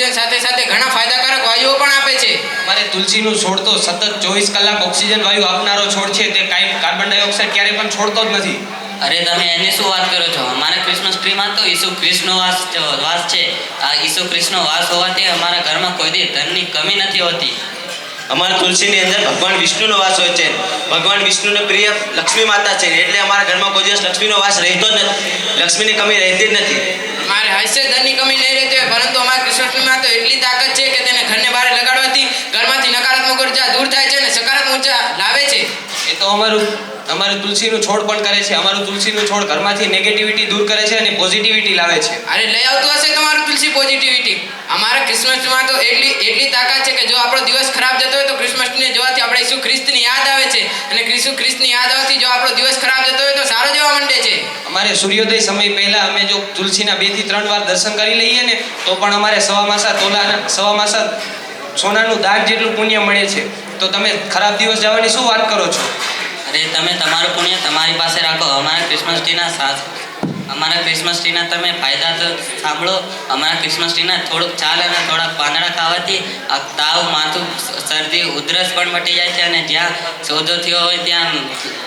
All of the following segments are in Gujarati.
ઓક્સિજન સાથે સાથે ઘણા ફાયદાકારક વાયુઓ પણ આપે છે. અમારે તુલસીનું છોડ તો સતત 24 કલાક ઓક્સિજન વાયુ આપનારો છોડ છે. તે કાંઈ કાર્બન ડાયોક્સાઇડ ક્યારે પણ છોડતો જ નથી. અરે તમે એની શું વાત કરો છો? અમારા ક્રિસમસ ટ્રીમાં તો ઈસુ ખ્રિસ્તનો વાસ છે. આ ઈસુ ખ્રિસ્તનો વાસ હોવાથી અમારા ઘરમાં કોઈ દી ધનની કમી નથી હોતી. અમારા તુલસીની અંદર ભગવાન વિષ્ણુનો વાસ હોય છે. ભગવાન વિષ્ણુને પ્રિય લક્ષ્મી માતા છે, એટલે અમારા ઘરમાં કોઈ દિવસ લક્ષ્મીનો વાસ રહેતો જ નથી. લક્ષ્મીની કમી રહેતી જ નથી. મારે હાસ્ય ધનની કમી નહીં રહેતી હોય, પરંતુ અમારા ક્રિસમસમાં તો એટલી તાકાત છે કે તેને ઘરને બહાર લગાડવાથી ઘરમાંથી નકારાત્મક ઉર્જા દૂર થાય છે અને સકારાત્મક ઉર્જા લાવે છે. એ તો અમારું તુલસીનું છોડ પણ કરે છે. અમારું તુલસીનું છોડ ઘરમાંથી નેગેટિવિટી દૂર કરે છે અને પોઝિટિવિટી લાવે છે. અરે લઈ આવતું હશે તમારું તુલસી પોઝિટિવિટી. અમારા ક્રિસમસમાં તો એટલી તાકાત છે કે જો આપણો દિવસ ખરાબ જતો હોય તો ક્રિસમસને જોવાથી આપણે ઈસુ ખ્રિસ્તની યાદ આવે છે, અને ઈસુ ખ્રિસ્તની યાદ આવવાથી જો આપણો દિવસ ખરાબ જતો હોય તો સારો જવા માંડે છે. અમારે સૂર્યોદય સમય પહેલા અમે જો તુલસીના 2 થી 3 વાર દર્શન કરી લઈએ ને તો પણ અમારે સવા માસા સોનાનું દાગ જેટલું પુણ્ય મળે છે. તો તમે ખરાબ દિવસ જવાની શું વાત કરો છો? અરે તમે તમારું પુણ્ય તમારી પાસે રાખો. અમારા ક્રિસમસ ટ્રીના તમે ફાયદા તો સાંભળો. અમારા ક્રિસમસ ટ્રીના થોડુંક ચાલ અને થોડાક પાંદડા ખાવાથી આ તાવ, માથું, શરદી, ઉધરસ પણ મટી જાય છે, અને જ્યાં સોજો થયો હોય ત્યાં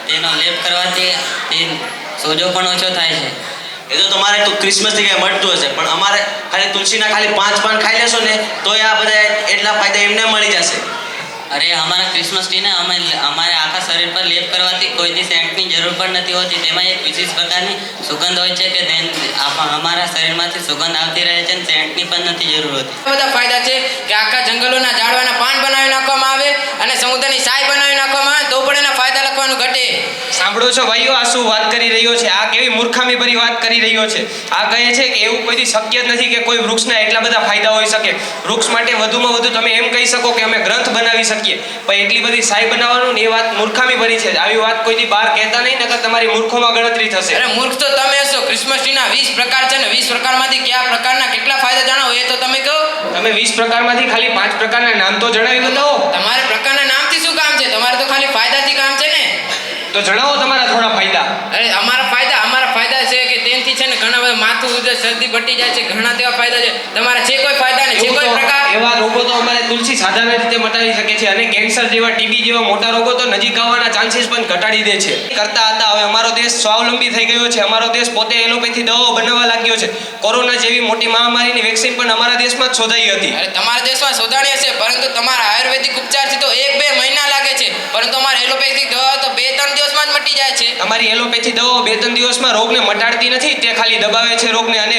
તેનો લેપ કરવાથી તે સોજો પણ ઓછો થાય છે. એ તો તમારે તો ક્રિસમસ થી કાંઈ મળતું હશે, પણ અમારે ખાલી તુલસીના ખાલી 5 પાન ખાઈ લેશો ને તોય આ બધા એટલા ફાયદા એમને મળી જશે. અરે અમારા ક્રિસમસ ટ્રીને અમારે આખા શરીર પર લેપ કરવાથી કોઈ દી સેન્ટની જરૂર પણ નથી હોતી. તેમાં એક વિશેષ પ્રકારની સુગંધ હોય છે કે અમારા શરીરમાંથી સુગંધ આવતી રહે છે અને સેન્ટની પણ નથી જરૂર હોતી. બધા ફાયદા છે કે આખા જંગલોના ઝાડવાના પાન બનાવી નાખવામાં આવે અને સમુદ્રની સાય બનાવી નાખવામાં આવે તો પણ એના ફાયદા લખવાનું ઘટે. સાંભળો છો ભાઈઓ, આ શું વાત કરી રહ્યો છે? આ કેવી મૂર્ખામી ભરી વાત કરી રહ્યો છે. આ કહે છે કે એવું કોઈથી શક્ય જ નથી કે કોઈ વૃક્ષના એટલા બધા ફાયદા હોઈ શકે. વૃક્ષ માટે વધુમાં વધુ તમે એમ કહી શકો કે અમે ગ્રંથ બનાવી શકીએ, પણ એટલી બધી સાય બનાવવાનું ને એ વાત મૂર્ખામી ભરી છે. આવી વાત કોઈથી બહાર કહેતા નહીં, નકર તમારી મૂર્ખોમાં ગણતરી થશે. અરે મૂર્ખ તો તમે હશો. ક્રિસમસ ટ્રીના 20 પ્રકાર છે ને 20 પ્રકારમાંથી કયા પ્રકારના કેટલા ફાયદા જાણો એ તો તમે કહો. તમે 20 પ્રકારમાંથી ખાલી 5 પ્રકારના નામ તો જણાવી બતાવો. તમારે પ્રકારના નામથી શું કામ છે? તમારે તો ખાલી ફાયદાથી કામ છે ને. તો જણાવો તમારા થોડા ફાયદા. અરે અમારા ફાયદા છે કે તેનાથી છે ને ઘણા બધા માથું, ઉધરસ, શરદી મટી જાય છે. ઘણા તેવા ફાયદા છે. તમારે છે કોઈ ફાયદા ને છે કોઈ પ્રકાર? એવા રોગો તો અમારે તુલસી સાધારણ રીતે મટાડી શકે છે, અને કેન્સર જેવા, ટીબી જેવા મોટા રોગો તો નજીક આવવાના ચાન્સીસ પણ ઘટાડી દે છે. કરતા હતા હવે અમારો દેશ સ્વાવલંબી થઈ ગયો છે. અમારો દેશ પોતે એલોપેથી દવાઓ બનાવવા લાગ્યો છે. કોરોના જેવી મોટી મહામારીની વેક્સિન પણ અમારા દેશમાં જ શોધાઈ હતી. અરે તમારા દેશમાં શોધાણી હશે, પરંતુ તમારા આયુર્વેદિક ઉપચારથી તો 1-2 મહિના લાગે છે, પરંતુ અમારા એલોપેથિક દવાઓ તો 2-3 દિવસમાં જ મટી જાય છે. તમારી એલોપેથી દવાઓ 2-3 દિવસમાં રોગને મટાડતી નથી, તે ખાલી દબાવે છે રોગને, અને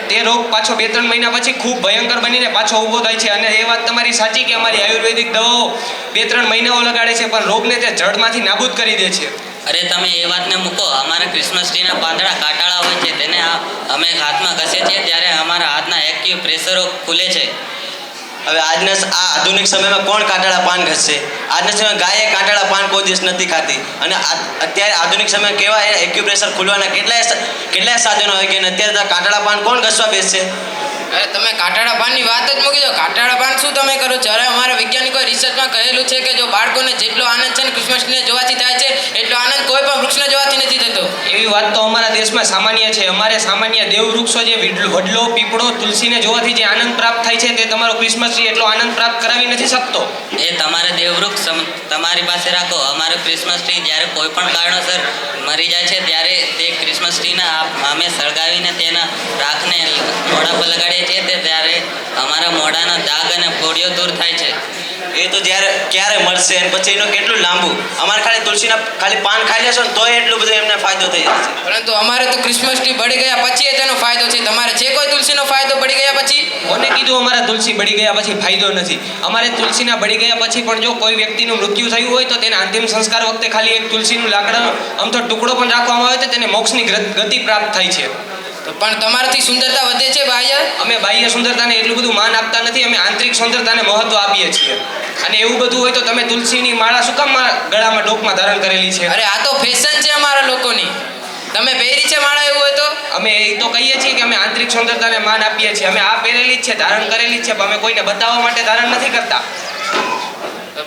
તે રોગ પાછો 2-3 મહિના પછી ખૂબ ભયંકર બનીને પાછો ઊભો થાય છે. અને એ વાત તમારી સાચી કે અમારી આયુર્વેદિક દવાઓ 2-3 મહિનાઓ લગાડે છે, પણ રોગને તે જડમાંથી નાબૂદ કરી દે છે. અરે તમે એ વાતને મૂકો. અમારા ક્રિસમસ ટ્રીના પાંદડા કાટાળા હોય છે, તેને અમે હાથમાં ઘસીએ છીએ ત્યારે અમારા હાથના એક્ટિવ પ્રેશરો ખુલે છે. હવે આજના આ આધુનિક સમયમાં કોણ કાંટાળા પાન ઘસશે? આજના સમયમાં ગાયે કાંટાળા પાન કોઈ દિવસ નથી ખાતી, અને અત્યારે આધુનિક સમય કેવા એક્યુપ્રેશર ખુલવાના કેટલાય સાધનો હોય કે અત્યારે કાંટાળા પાન કોણ ઘસવા બેસશે? અરે તમે કાંટાળા પાનની વાત જ મૂકી દો. કાંટાળા પાન શું તમે કરો છો? અરે અમારા વૈજ્ઞાનિકોએ રિસર્ચમાં કહેલું છે કે જો બાળકોને જેટલો આનંદ છે ને ક્રિસમસને જોવાથી થાય છે, એટલો આનંદ કોઈ પણ વૃક્ષને જોવાથી નથી થતો. એવી વાત તો અમારા દેશમાં સામાન્ય છે. અમારે સામાન્ય દેવવૃક્ષો જે વડલો, પીપળો, તુલસીને જોવાથી જે આનંદ પ્રાપ્ત થાય છે, તે તમારો ક્રિસમસ ટ્રી એટલો આનંદ પ્રાપ્ત કરાવી નથી શકતો. એ તમારે દેવવૃક્ષ તમારી પાસે રાખો. અમારો ક્રિસમસ ટ્રી જ્યારે કોઈ પણ કારણોસર મરી જાય છે ત્યારે તે ક્રિસમસ ટ્રીના અમે સળગાવીને તેના રાખને મોઢા પર લગાડીએ છીએ, ત્યારે અમારા મોઢાના દાગ અને ફોડીઓ દૂર થાય છે. એ તો ક્યારે મળશે અને પછી એનું કેટલું લાંબુ? અમારે ખાલી તુલસીના ખાલી પાન ખાઈ લેશો ને તોય એટલું બધું એમને ફાયદો થઈ જશે. પરંતુ અમારે તો ક્રિસમસ ટ્રી બળી ગયા પછી તેનો ફાયદો છે. તમારે છે કોઈ તુલસીનો ફાયદો બળી ગયા પછી? કોને કીધું અમારા તુલસી બળી ગયા પછી ફાયદો નથી? અમારે તુલસીના બળી ગયા પછી પણ જો કોઈ વ્યક્તિનું મૃત્યુ થયું હોય તો તેના અંતિમ સંસ્કાર વખતે ખાલી એક તુલસીનું લાકડાનો અમથો ટુકડો પણ રાખવામાં આવે તો તેને મોક્ષની ગતિ પ્રાપ્ત થાય છે. પણ તમારાથી સુંદરતા વધે છે બાહ્ય? અમે બાહ્ય સુંદરતાને એટલું બધું માન આપતા નથી. અમે આંતરિક સુંદરતાને મહત્વ આપીએ છીએ. અને એવું બધું હોય તો તમે તુલસીની માળા શું કામ ગળામાં ડોકમાં ધારણ કરેલી છે? અરે આ તો ફેશન છે અમારા લોકોની. તમે પહેરી છે માળા એવું હોય તો? અમે એ તો કહીએ છીએ કે અમે આંતરિક સુંદરતાને માન આપીએ છીએ. અમે આ પહેરેલી જ છે, ધારણ કરેલી જ છે, પણ અમે કોઈને બતાવવા માટે ધારણ નથી કરતા.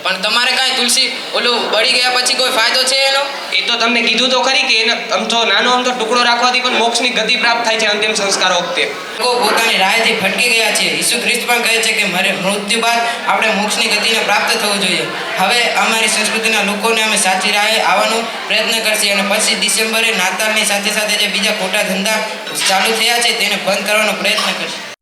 પણ તમારે કાંઈ તુલસી ઓલું બળી ગયા પછી કોઈ ફાયદો છે એનો? એ તો તમને કીધું તો ખરી કે એને આમ તો નાનો ટુકડો રાખવાથી પણ મોક્ષની ગતિ પ્રાપ્ત થાય છે અંતિમ સંસ્કારો વખતે. લોકો પોતાની રાહથી ભટકી ગયા છે. ઈસુ ખ્રિસ્ત પણ કહે છે કે મૃત્યુ બાદ આપણે મોક્ષની ગતિને પ્રાપ્ત થવું જોઈએ. હવે અમારી સંસ્કૃતિના લોકોને અમે સાચી રાહે આવવાનો પ્રયત્ન કરશે અને પછી ડિસેમ્બરે નાતાલની સાથે સાથે જે બીજા ખોટા ધંધા ચાલુ થયા છે તેને બંધ કરવાનો પ્રયત્ન કરશે.